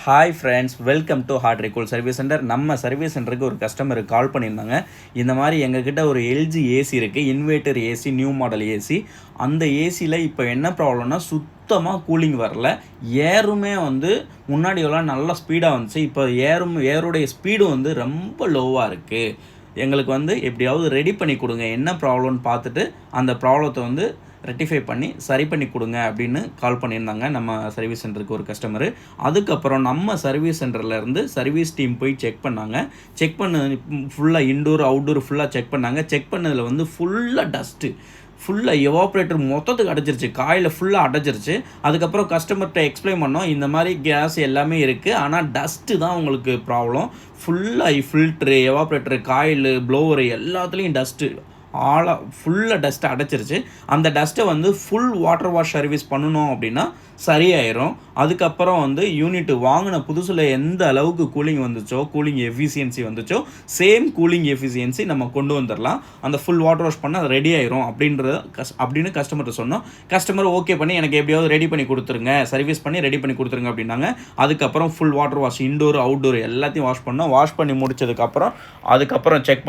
Hi friends, welcome to ஹார்ட் ரெக்கூல் service centre. நம்ம சர்வீஸ் சென்டருக்கு ஒரு கஸ்டமருக்கு கால் பண்ணியிருந்தாங்க. இந்த மாதிரி எங்ககிட்ட ஒரு எல்ஜி ஏசி இருக்குது, inverter AC, new model AC. அந்த ஏசியில் இப்போ என்ன ப்ராப்ளம்னா சுத்தமாக கூலிங் வரல. ஏருமே முன்னாடியெல்லாம் நல்லா ஸ்பீடாக வந்துச்சு. இப்போ ஏருடைய ஸ்பீடு ரொம்ப லோவாக இருக்குது. எங்களுக்கு எப்படியாவது ரெடி பண்ணி கொடுங்க, என்ன ப்ராப்ளம்னு பார்த்துட்டு அந்த ப்ராப்ளத்தை ரெக்டிஃபை பண்ணி சரி பண்ணி கொடுங்க அப்படின்னு கால் பண்ணியிருந்தாங்க நம்ம சர்வீஸ் சென்டருக்கு ஒரு கஸ்டமரு. அதுக்கப்புறம் நம்ம சர்வீஸ் சென்டர்லேருந்து சர்வீஸ் டீம் போய் செக் பண்ணாங்க. செக் பண்ண ஃபுல்லாக இன்டோர் அவுட்டோர் ஃபுல்லாக செக் பண்ணாங்க. செக் பண்ணதில் ஃபுல்லாக டஸ்ட்டு, ஃபுல்லாக எவாப்ரேட்டர் மொத்தத்துக்கு அடைச்சிருச்சு, காயில் ஃபுல்லாக அடைச்சிருச்சு. அதுக்கப்புறம் கஸ்டமர்கிட்ட எக்ஸ்பிளைன் பண்ணோம், இந்த மாதிரி கேஸ் எல்லாமே இருக்குது, ஆனால் டஸ்ட்டு தான் உங்களுக்கு ப்ராப்ளம். ஃபுல்லாக ஃபில்ட்ரு, எவாப்ரேட்டரு, காயில், ப்ளோவரு எல்லாத்துலேயும் டஸ்ட்டு ஃபுல்லாக டஸ்ட்டை அடைச்சிருச்சு. அந்த டஸ்ட்டை ஃபுல் வாட்டர் வாஷ் சர்வீஸ் பண்ணணும் அப்படின்னா சரியாயிரும். அதுக்கப்புறம் யூனிட் வாங்கின புதுசில் எந்த அளவுக்கு கூலிங் வந்துச்சோ, கூலிங் எஃபிஷியன்சி வந்துச்சோ, சேம் கூலிங் எஃபிஷியன்சி நம்ம கொண்டு வந்துடலாம். அந்த ஃபுல் வாட்டர் வாஷ் பண்ண ரெடி ஆயிரும் அப்படின்னு கஸ்டமர்கிட்ட சொன்னோம். கஸ்டமர் ஓகே பண்ணி எனக்கு எப்படியாவது ரெடி பண்ணி கொடுத்துருங்க, சர்வீஸ் பண்ணி ரெடி பண்ணி கொடுத்துருங்க அப்படின்னாங்க. அதுக்கப்புறம் full water wash, indoor outdoor எல்லாத்தையும் வாஷ் பண்ணோம். வாஷ் பண்ணி அதுக்கப்புறம் செக்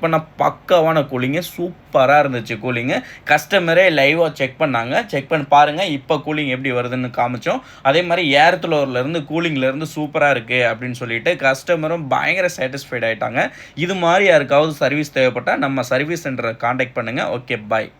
பண்ணால் பக்காவான கூலிங்கு, சூப்பராக இருந்துச்சு கூலிங்கு. கஸ்டமரே லைவாக செக் பண்ணாங்க. செக் பண்ணி பாருங்கள் இப்போ கூலிங் எப்படி வருதுன்னு காமிச்சோம். அதே மாதிரி ஏர் த்ளோவர்லேருந்து கூலிங்லேருந்து சூப்பராக இருக்குது அப்படின்னு சொல்லிட்டு கஸ்டமரும் பயங்கர சாட்டிஸ்ஃபைட் ஆகிட்டாங்க. இது மாதிரி யாருக்காவது சர்வீஸ் தேவைப்பட்டால் நம்ம சர்வீஸ் சென்டரை காண்டாக்ட் பண்ணுங்கள். ஓகே, பாய்.